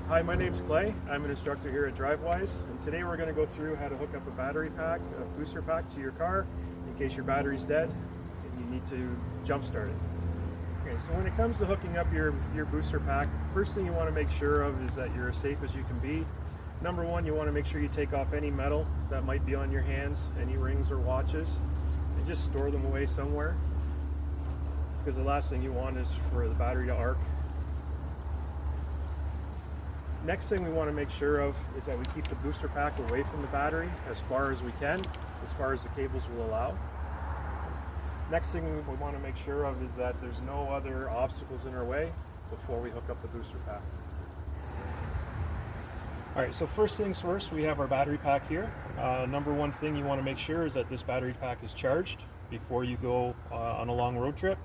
Hi, my name's Clay. I'm an instructor here at DriveWise, and today we're going to go through how to hook up a battery pack, a booster pack to your car in case your battery's dead and you need to jump start it. Okay, so when it comes to hooking up your booster pack, the first thing you want to make sure of is that you're as safe as you can be. Number one, you want to make sure you take off any metal that might be on your hands, any rings or watches, and just store them away somewhere, because the last thing you want is for the battery to arc. Next thing we want to make sure of is that we keep the booster pack away from the battery as far as we can, as far as the cables will allow. Next thing we want to make sure of is that there's no other obstacles in our way before we hook up the booster pack. Alright, so first things first, we have our battery pack here. Number one thing you want to make sure is that this battery pack is charged before you go on a long road trip.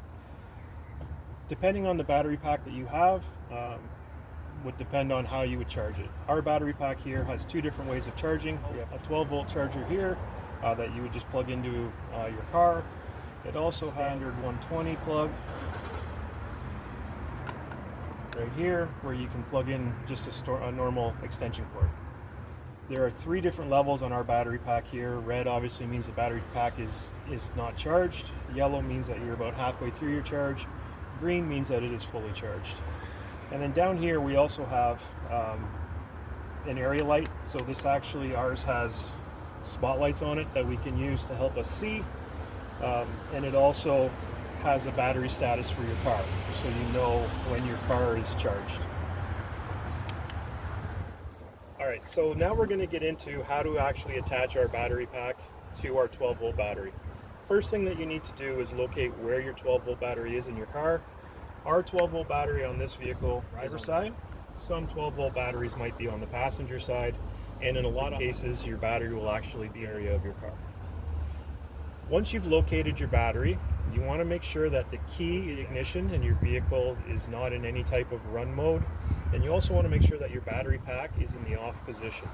Depending on the battery pack that you have, would depend on how you would charge it. Our battery pack here has two different ways of charging. We have a 12-volt charger here that you would just plug into your car. It also has a standard 120 plug right here where you can plug in just a normal extension cord. There are three different levels on our battery pack here. Red obviously means the battery pack is not charged. Yellow means that you're about halfway through your charge. Green means that it is fully charged. And then down here we also have an area light. So this actually, ours has spotlights on it that we can use to help us see. And it also has a battery status for your car, so you know when your car is charged. Alright, so now we're going to get into how to actually attach our battery pack to our 12-volt battery. First thing that you need to do is locate where your 12-volt battery is in your car. Our 12-volt battery on this vehicle, driver's side. Some 12-volt batteries might be on the passenger side, and in a lot of cases your battery will actually be in the area of your car. Once you've located your battery, you want to make sure that the key ignition in your vehicle is not in any type of run mode, and you also want to make sure that your battery pack is in the off position.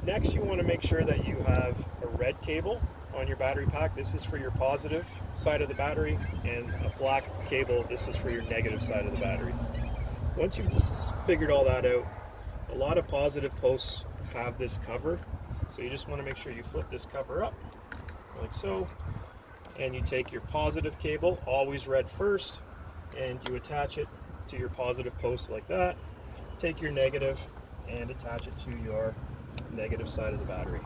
Next, you want to make sure that you have a red cable on your battery pack. This is for your positive side of the battery, and a black cable, this is for your negative side of the battery. Once you've just figured all that out, a lot of positive posts have this cover, so you just want to make sure you flip this cover up like so, and you take your positive cable, always red first, and you attach it to your positive post like that. Take your negative and attach it to your negative side of the battery.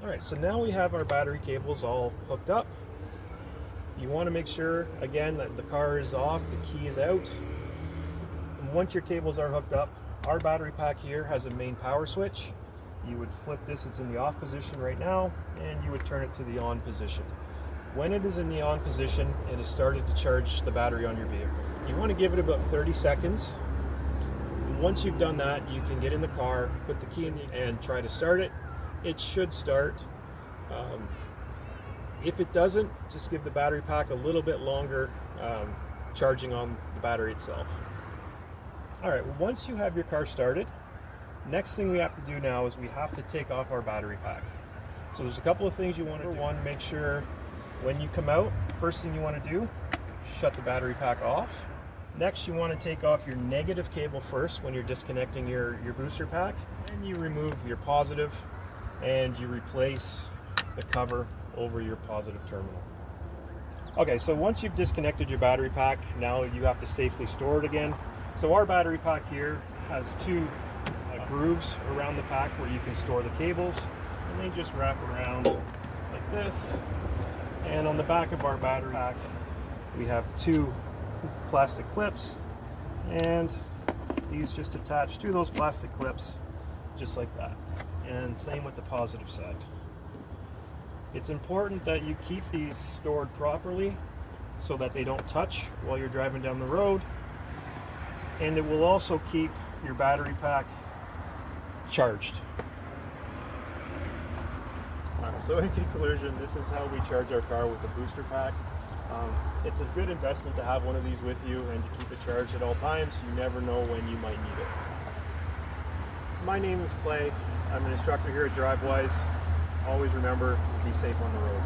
Alright, so now we have our battery cables all hooked up. You want to make sure, again, that the car is off, the key is out. And once your cables are hooked up, our battery pack here has a main power switch. You would flip this, it's in the off position right now, and you would turn it to the on position. When it is in the on position, it has started to charge the battery on your vehicle. You want to give it about 30 seconds. And once you've done that, you can get in the car, put the key in and try to start it. It should start. If it doesn't, just give the battery pack a little bit longer charging on the battery itself. Alright, well, once you have your car started, next thing we have to do now is we have to take off our battery pack. So there's a couple of things you want to do. One, make sure when you come out, first thing you want to do, shut the battery pack off. Next, you want to take off your negative cable first when you're disconnecting your booster pack. Then you remove your positive and you replace the cover over your positive terminal. Okay, so once you've disconnected your battery pack, now you have to safely store it again. So our battery pack here has two grooves around the pack where you can store the cables, and they just wrap around like this. And on the back of our battery pack, we have two plastic clips, and these just attach to those plastic clips just like that. And same with the positive side. It's important that you keep these stored properly so that they don't touch while you're driving down the road, and it will also keep your battery pack charged. So in conclusion, this is how we charge our car with a booster pack. It's a good investment to have one of these with you and to keep it charged at all times. You never know when you might need it. My name is Clay. I'm an instructor here at DriveWise. Always remember, be safe on the road.